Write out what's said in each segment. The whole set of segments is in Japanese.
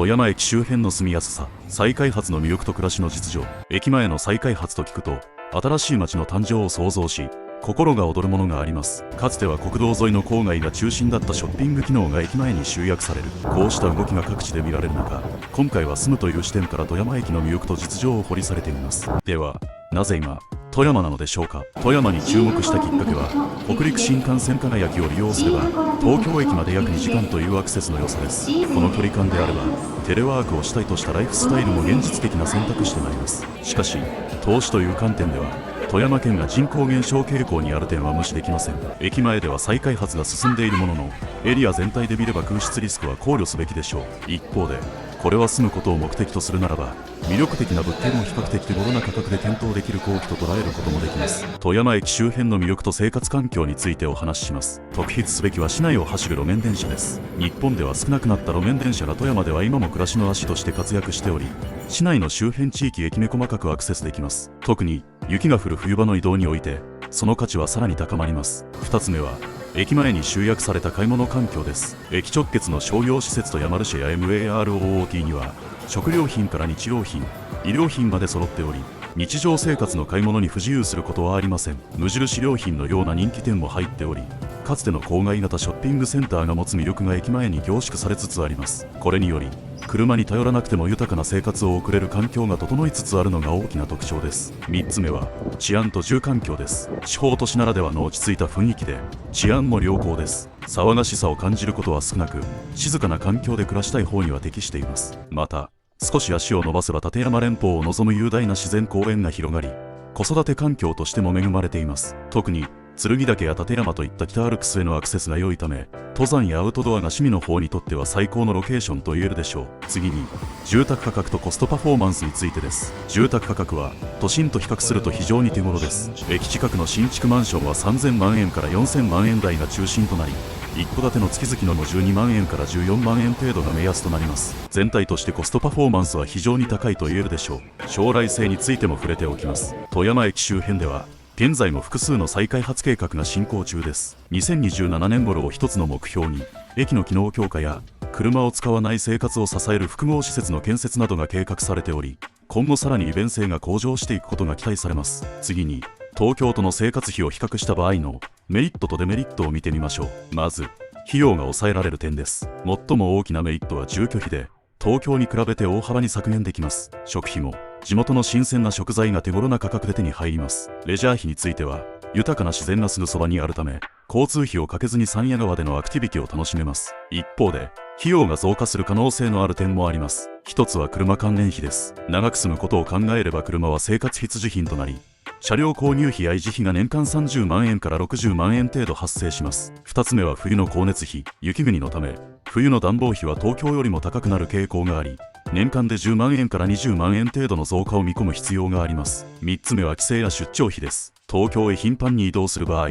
富山駅周辺の住みやすさ、再開発の魅力と暮らしの実情。駅前の再開発と聞くと、新しい街の誕生を想像し、心が躍るものがあります。かつては国道沿いの郊外が中心だったショッピング機能が駅前に集約される。こうした動きが各地で見られる中、今回は住むという視点から富山駅の魅力と実情を掘り下げてみます。では、なぜ今富山なのでしょうか。富山に注目したきっかけは、北陸新幹線輝きを利用すれば東京駅まで約2時間というアクセスの良さです。この距離感であればテレワークをしたいとしたライフスタイルも現実的な選択肢となります。しかし投資という観点では富山県が人口減少傾向にある点は無視できません。駅前では再開発が進んでいるものの、エリア全体で見れば空室リスクは考慮すべきでしょう。一方でこれは住むことを目的とするならば、魅力的な物件を比較的手頃な価格で検討できる後期と捉えることもできます。富山駅周辺の魅力と生活環境についてお話しします。特筆すべきは市内を走る路面電車です。日本では少なくなった路面電車が富山では今も暮らしの足として活躍しており、市内の周辺地域駅目細かくアクセスできます。特に雪が降る冬場の移動においてその価値はさらに高まります。2つ目は駅前に集約された買い物環境です。駅直結の商業施設とヤマルシェや MAROOT には食料品から日用品、医療品まで揃っており、日常生活の買い物に不自由することはありません。無印良品のような人気店も入っており、かつての郊外型ショッピングセンターが持つ魅力が駅前に凝縮されつつあります。これにより車に頼らなくても豊かな生活を送れる環境が整いつつあるのが大きな特徴です。3つ目は治安と住環境です。地方都市ならではの落ち着いた雰囲気で治安も良好です。騒がしさを感じることは少なく、静かな環境で暮らしたい方には適しています。また少し足を伸ばせば立山連峰を望む雄大な自然公園が広がり、子育て環境としても恵まれています。特に剣岳や立山といった北アルプスへのアクセスが良いため、登山やアウトドアが趣味の方にとっては最高のロケーションと言えるでしょう。次に住宅価格とコストパフォーマンスについてです。住宅価格は都心と比較すると非常に手頃です。駅近くの新築マンションは3000万円から4000万円台が中心となり、一戸建ての月々の12万円から14万円程度が目安となります。全体としてコストパフォーマンスは非常に高いと言えるでしょう。将来性についても触れておきます。富山駅周辺では現在も複数の再開発計画が進行中です。2027年頃を一つの目標に、駅の機能強化や車を使わない生活を支える複合施設の建設などが計画されており、今後さらに利便性が向上していくことが期待されます。次に東京との生活費を比較した場合のメリットとデメリットを見てみましょう。まず費用が抑えられる点です。最も大きなメリットは住居費で、東京に比べて大幅に削減できます。食費も地元の新鮮な食材が手頃な価格で手に入ります。レジャー費については豊かな自然がすぐそばにあるため、交通費をかけずに山谷川でのアクティビティを楽しめます。一方で費用が増加する可能性のある点もあります。一つは車関連費です。長く住むことを考えれば車は生活必需品となり、車両購入費や維持費が年間30万円から60万円程度発生します。2つ目は冬の光熱費。雪国のため冬の暖房費は東京よりも高くなる傾向があり、年間で10万円から20万円程度の増加を見込む必要があります。3つ目は帰省や出張費です。東京へ頻繁に移動する場合、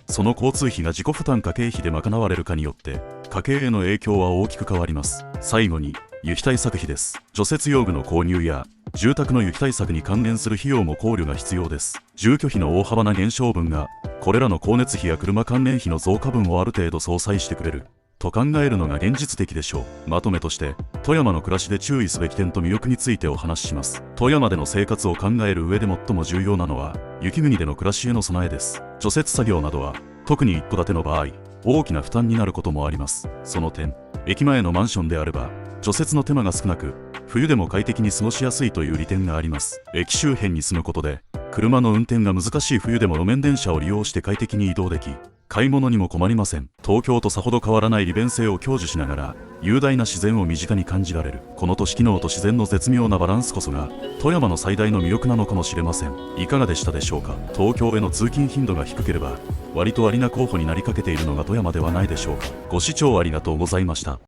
その交通費が自己負担か経費で賄われるかによって家計への影響は大きく変わります。最後に雪対策費です。除雪用具の購入や住宅の雪対策に関連する費用も考慮が必要です。住居費の大幅な減少分がこれらの光熱費や車関連費の増加分をある程度相殺してくれると考えるのが現実的でしょう。まとめとして富山の暮らしで注意すべき点と魅力についてお話しします。富山での生活を考える上で最も重要なのは雪国での暮らしへの備えです。除雪作業などは特に一戸建ての場合大きな負担になることもあります。その点、駅前のマンションであれば除雪の手間が少なく冬でも快適に過ごしやすいという利点があります。駅周辺に住むことで車の運転が難しい冬でも路面電車を利用して快適に移動でき、買い物にも困りません。東京とさほど変わらない利便性を享受しながら雄大な自然を身近に感じられる、この都市機能と自然の絶妙なバランスこそが富山の最大の魅力なのかもしれません。いかがでしたでしょうか。東京への通勤頻度が低ければ割とありな候補になりかけているのが富山ではないでしょうか。ご視聴ありがとうございました。